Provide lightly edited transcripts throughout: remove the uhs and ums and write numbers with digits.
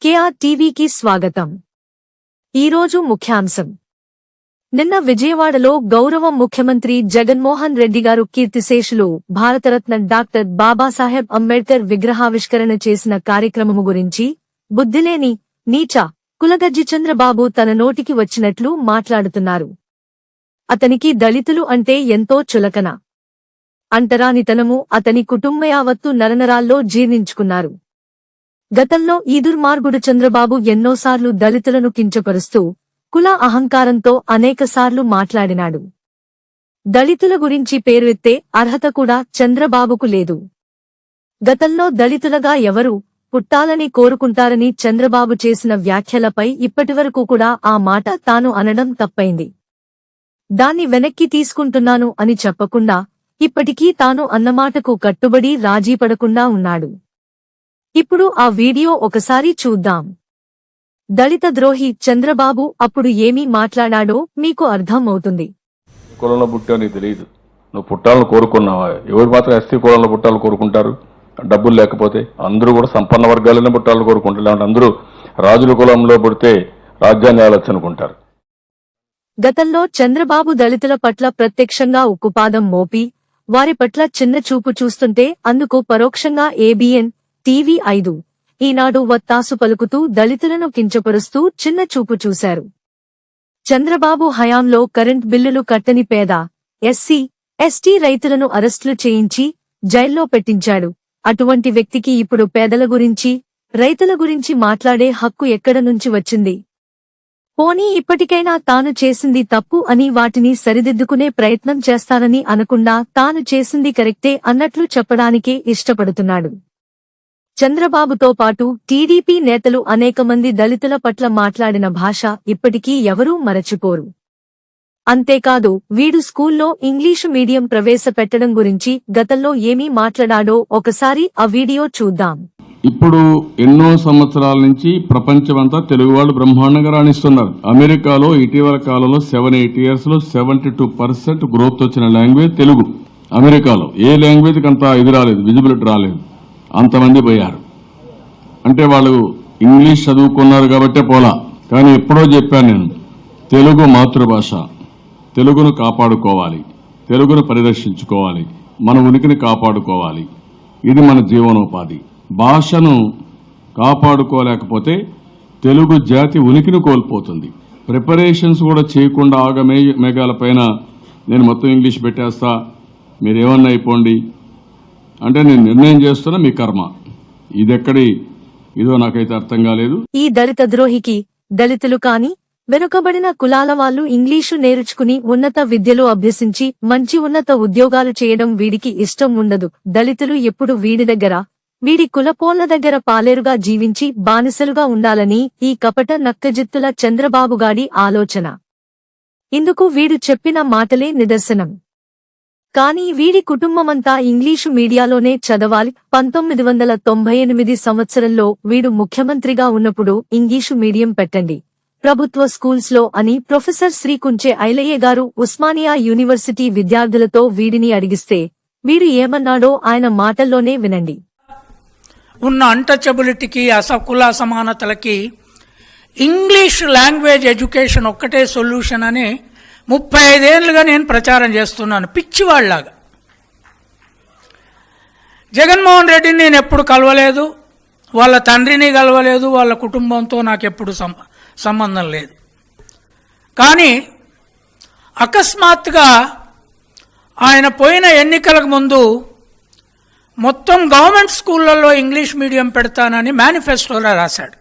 KR టీవీకి స్వాగతం. ఈరోజు ముఖ్యాంశం. నిన్న విజయవాడలో గౌరవ ముఖ్యమంత్రి జగన్మోహన్ రెడ్డి గారు కీర్తిశేషులు భారతరత్న డాక్టర్ బాబాసాహెబ్ అంబేడ్కర్ విగ్రహావిష్కరణ చేసిన కార్యక్రమము గురించి బుద్ధిలేని నీచ కులగజ్జి చంద్రబాబు తన నోటికి వచ్చినట్లు మాట్లాడుతున్నారు. అతనికి దళితులు అంటే ఎంతో చులకన. అంటరానితనము అతని కుటుంబ యావత్తు నరనరాల్లో జీర్ణించుకున్నారు. గతంలో ఈ దుర్మార్గుడు చంద్రబాబు ఎన్నోసార్లు దళితులను కించపరుస్తూ కుల అహంకారంతో అనేకసార్లు మాట్లాడినాడు. దళితుల గురించి పేరు ఎత్తే అర్హత కూడా చంద్రబాబుకు లేదు. గతంలో దళితులుగా ఎవరు పుట్టాలని కోరుకుంటారని చంద్రబాబు చేసిన వ్యాఖ్యలపై ఇప్పటివరకు కూడా ఆ మాట తాను అనడం తప్పైంది. దాన్ని వెనక్కి తీసుకుంటున్నాను అని చెప్పకుండా ఇప్పటికీ తాను అన్నమాటకు కట్టుబడి రాజీపడకుండా ఉన్నాడు. ఇప్పుడు ఆ వీడియో ఒకసారి చూద్దాం. దళిత ద్రోహి చంద్రబాబు అప్పుడు ఏమీ మాట్లాడాడో మీకు అర్థం అవుతుంది. కులంలో పుట్టావు నీకు తెలియదు. నువ్వు పుట్టాలను కోరుకున్నావా? ఎవరు మాత్రం ఎస్టీ కులంలో పుట్టాలను కోరుకుంటారు? డబ్బులు లేకపోతే అందరూ కూడా సంపన్న వర్గాలనే పుట్టాలను కోరుకుంటారు. లేదంటే అందరూ రాజుల కులంలో పుడితే రాజ్యాన్ని ఆలొచ్చు అనుకుంటారు. గతంలో చంద్రబాబు దళితుల పట్ల ప్రత్యక్షంగా ఉక్కుపాదం మోపి వారి పట్ల చిన్న చూపు చూస్తుంటే అందుకు పరోక్షంగా ఏబిఎన్, టీవీ 5, ఈనాడు వత్తాసు పలుకుతూ దళితులను కించపరుస్తూ చిన్న చూపు చూశారు. చంద్రబాబు హయాంలో కరెంట్ బిల్లులు కట్టని పేద, ఎస్సీ, ఎస్టీ రైతులను అరెస్టులు చేయించి జైల్లో పెట్టించాడు. అటువంటి వ్యక్తికి ఇప్పుడు పేదల గురించి, రైతుల గురించి మాట్లాడే హక్కు ఎక్కడ నుంచి వచ్చింది? పోనీ ఇప్పటికైనా తాను చేసింది తప్పు అని వాటిని సరిదిద్దుకునే ప్రయత్నం చేస్తానని అనకుండా తాను చేసింది కరెక్టే అన్నట్లు చెప్పడానికే ఇష్టపడుతున్నాడు. చంద్రబాబుతో పాటు టీడీపీ నేతలు అనేకమంది దళితుల పట్ల మాట్లాడిన భాష ఇప్పటికీ ఎవరూ మరచిపోరు. అంతేకాదు వీడు స్కూల్లో ఇంగ్లీషు మీడియం ప్రవేశపెట్టడం గురించి గతంలో ఏమీ మాట్లాడాడో ఒకసారి ఆ వీడియో చూద్దాం. ఇప్పుడు ఎన్నో సంవత్సరాల నుంచి ప్రపంచమంతా తెలుగు వాళ్ళు బ్రహ్మాండంగా రాణిస్తున్నారు. అమెరికాలో ఇటీవల కాలంలో 7-8 years లో 72% గ్రోత్ వచ్చిన లాంగ్వేజ్ తెలుగు. అమెరికాలో ఏ లాంగ్వేజ్కి అంత ఇది రాలేదు, విజిబిలిటీ రాలేదు. అంతమంది పోయారు. అంటే వాళ్ళు ఇంగ్లీష్ చదువుకున్నారు కాబట్టే పోలా. కానీ ఎప్పుడో చెప్పాను నేను, తెలుగు మాతృభాష, తెలుగును కాపాడుకోవాలి, తెలుగును పరిరక్షించుకోవాలి, మన ఉనికిని కాపాడుకోవాలి. ఇది మన జీవనోపాధి. భాషను కాపాడుకోలేకపోతే తెలుగు జాతి ఉనికిని కోల్పోతుంది. ప్రిపరేషన్స్ కూడా చేయకుండా ఆగమేఘాల పైన నేను మొత్తం ఇంగ్లీష్ పెట్టేస్తా, మీరేమన్నా అయిపోండి అంటే నేను నిర్ణయం చేస్తున్నా, మీ కర్మ. ఇదో నాకైతే అర్థం కాలేదు. ఈ దళిత ద్రోహికి దళితులు కాని వెనుకబడిన కులాల వాళ్ళు ఇంగ్లీషు నేర్చుకుని ఉన్నత విద్యలు అభ్యసించి మంచి ఉన్నత ఉద్యోగాలు చేయడం వీడికి ఇష్టం ఉండదు. దళితులు ఎప్పుడు వీడి దగ్గర, వీడి కులపోళ్ల దగ్గర పాలేరుగా జీవించి బానిసలుగా ఉండాలని ఈ కపట నక్కజిత్తుల చంద్రబాబుగాడి ఆలోచన. ఇందుకు వీడు చెప్పిన మాటలే నిదర్శనం. కానీ వీడి కుటుంబమంతా ఇంగ్లీషు మీడియాలోనే చదవాలి. 1998 సంవత్సరంలో వీడు ముఖ్యమంత్రిగా ఉన్నప్పుడు ఇంగ్లీషు మీడియం పెట్టండి ప్రభుత్వ స్కూల్స్ లో అని ప్రొఫెసర్ శ్రీ కుంచె ఐలయ్య గారు ఉస్మానియా యూనివర్సిటీ విద్యార్థులతో వీడిని అడిగిస్తే వీడు ఏమన్నాడో ఆయన మాటల్లోనే వినండి. ఉన్న అన్టచబిలిటీకి, కుల అసమానతలకి ఇంగ్లీష్ లాంగ్వేజ్ ఎడ్యుకేషన్ ఒక్కటే సొల్యూషన్ అని 35 ఏళ్లుగా నేను ప్రచారం చేస్తున్నాను, పిచ్చివాళ్లాగా. జగన్మోహన్ రెడ్డిని నేను ఎప్పుడు కలవలేదు, వాళ్ళ తండ్రిని కలవలేదు, వాళ్ళ కుటుంబంతో నాకెప్పుడు సంబంధం లేదు. కానీ అకస్మాత్తుగా ఆయన పోయిన ఎన్నికలకు ముందు మొత్తం గవర్నమెంట్ స్కూళ్లలో ఇంగ్లీష్ మీడియం పెడతానని మేనిఫెస్టోలో రాశాడు.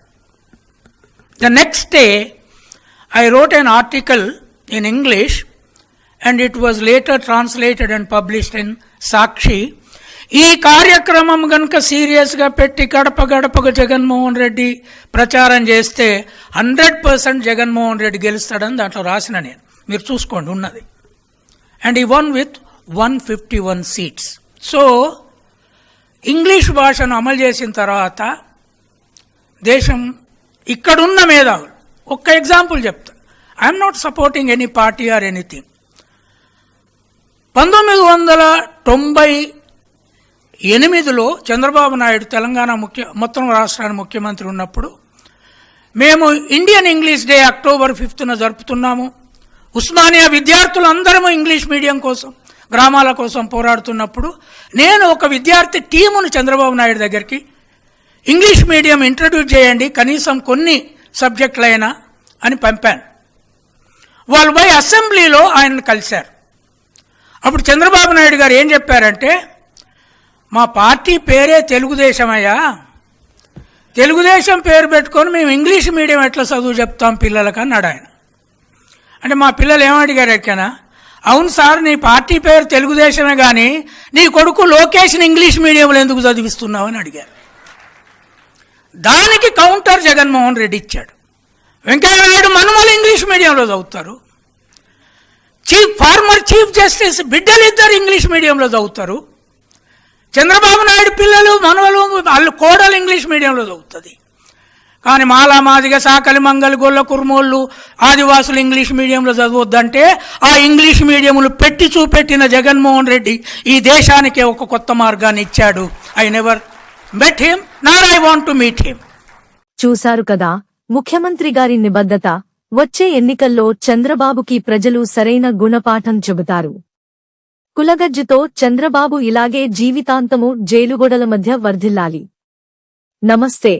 The next day I wrote an article in English and it was later translated and published in Sakshi. ఈ కార్యక్రమం గనుక సీరియస్గా పెట్టి గడప గడపకు జగన్మోహన్ రెడ్డి ప్రచారం చేస్తే 100% జగన్మోహన్ రెడ్డి గెలుస్తాడని దాంట్లో రాసిన నేను, మీరు చూసుకోండి ఉన్నది. అండ్ ఈ one with 151 seats. So English భాషను అమలు చేసిన తర్వాత దేశం ఇక్కడున్న మేధావులు, ఒక్క ఎగ్జాంపుల్ చెప్తా, I'm not supporting any party or anything. 1990 2008లో చంద్రబాబు నాయుడు తెలంగాణ మొత్తం రాష్ట్రానికి ముఖ్యమంత్రి ఉన్నప్పుడు మేము ఇండియన్ ఇంగ్లీష్ డే అక్టోబర్ 5న జరుపుతున్నాము. ఉస్మానియా విద్యార్థులందరము ఇంగ్లీష్ మీడియం కోసం, గ్రామాల కోసం పోరాడుతున్నప్పుడు నేను ఒక విద్యార్థి టీమును చంద్రబాబు నాయుడు దగ్గరికి ఇంగ్లీష్ మీడియం ఇంట్రడ్యూస్ చేయండి కనీసం కొన్ని సబ్జెక్టులైనా అని పంపాను. వాళ్ళు పోయి అసెంబ్లీలో ఆయనను కలిశారు. అప్పుడు చంద్రబాబు నాయుడు గారు ఏం చెప్పారంటే, మా పార్టీ పేరే తెలుగుదేశం అయ్యా, తెలుగుదేశం పేరు పెట్టుకొని మేము ఇంగ్లీష్ మీడియం ఎట్లా చదువు చెప్తాం పిల్లలకు అన్నాడు ఆయన. అంటే మా పిల్లలు ఏమడిగారు ఎక్కనా, అవును సార్ నీ పార్టీ పేరు తెలుగుదేశమే కానీ నీ కొడుకు లోకేష్ని ఇంగ్లీష్ మీడియంలో ఎందుకు చదివిస్తున్నావు అని అడిగారు. దానికి కౌంటర్ జగన్మోహన్ రెడ్డి ఇచ్చాడు. వెంకయ్య నాయుడు మనుమలు ఇంగ్లీష్ మీడియంలో చదువుతారు, ఫార్మర్ చీఫ్ జస్టిస్ బిడ్డలు ఇద్దరు ఇంగ్లీష్ మీడియంలో చదువుతారు, చంద్రబాబు నాయుడు పిల్లలు మనవలు వాళ్ళు కోడలు ఇంగ్లీష్ మీడియంలో చదువుతుంది. కానీ మాలా మాదిగ సాకలి మంగలి గొల్ల కుర్మోళ్ళు ఆదివాసులు ఇంగ్లీష్ మీడియంలో చదవద్దంటే ఆ ఇంగ్లీష్ మీడియంలు పెట్టి చూపెట్టిన జగన్మోహన్ రెడ్డి ఈ దేశానికే ఒక కొత్త మార్గాన్ని ఇచ్చాడు. I never met him, not I want to meet him. చూశారు కదా ముఖ్యమంత్రి గారి నిబద్ధత. వచ్చే ఎన్నికల్లో చంద్రబాబుకి ప్రజలు సరైన గుణపాఠం చెబుతారు. కులగజ్జుతో చంద్రబాబు ఇలాగే జీవితాంతము జైలుగోడల మధ్య వర్ధిల్లాలి. నమస్తే.